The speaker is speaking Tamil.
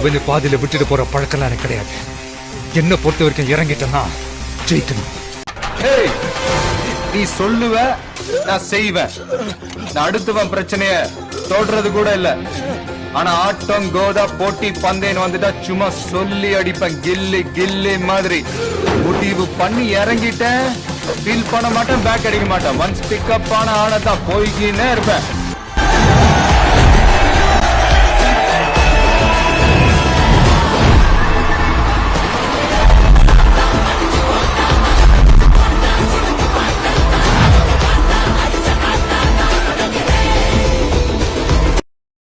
இறங்குவேன்னு பாதியில விட்டுட்டு போற பழக்கம்லாம் எனக்கு கிடையாது. என்ன பொறுத்த வரைக்கும் இறங்கிட்டேன்னா ஜெயிக்கணும். நீ சொல்லுவ, நான் செய்வேன். நான் அடுத்தவன் பிரச்சனைய தோடுறது கூட இல்ல. ஆனா ஆட்டம் கோதா போட்டி பந்தேன்னு வந்துட்டா சும்மா சொல்லி அடிப்பேன், கில்லி கில்லி மாதிரி. முடிவு பண்ணி இறங்கிட்டேன், ஃபீல் பண்ண மாட்டேன், பேக் அடிக்க மாட்டேன். ஒன்ஸ் பிக்கப் ஆன ஆனதான் போய்கின்னே இருப்பேன்.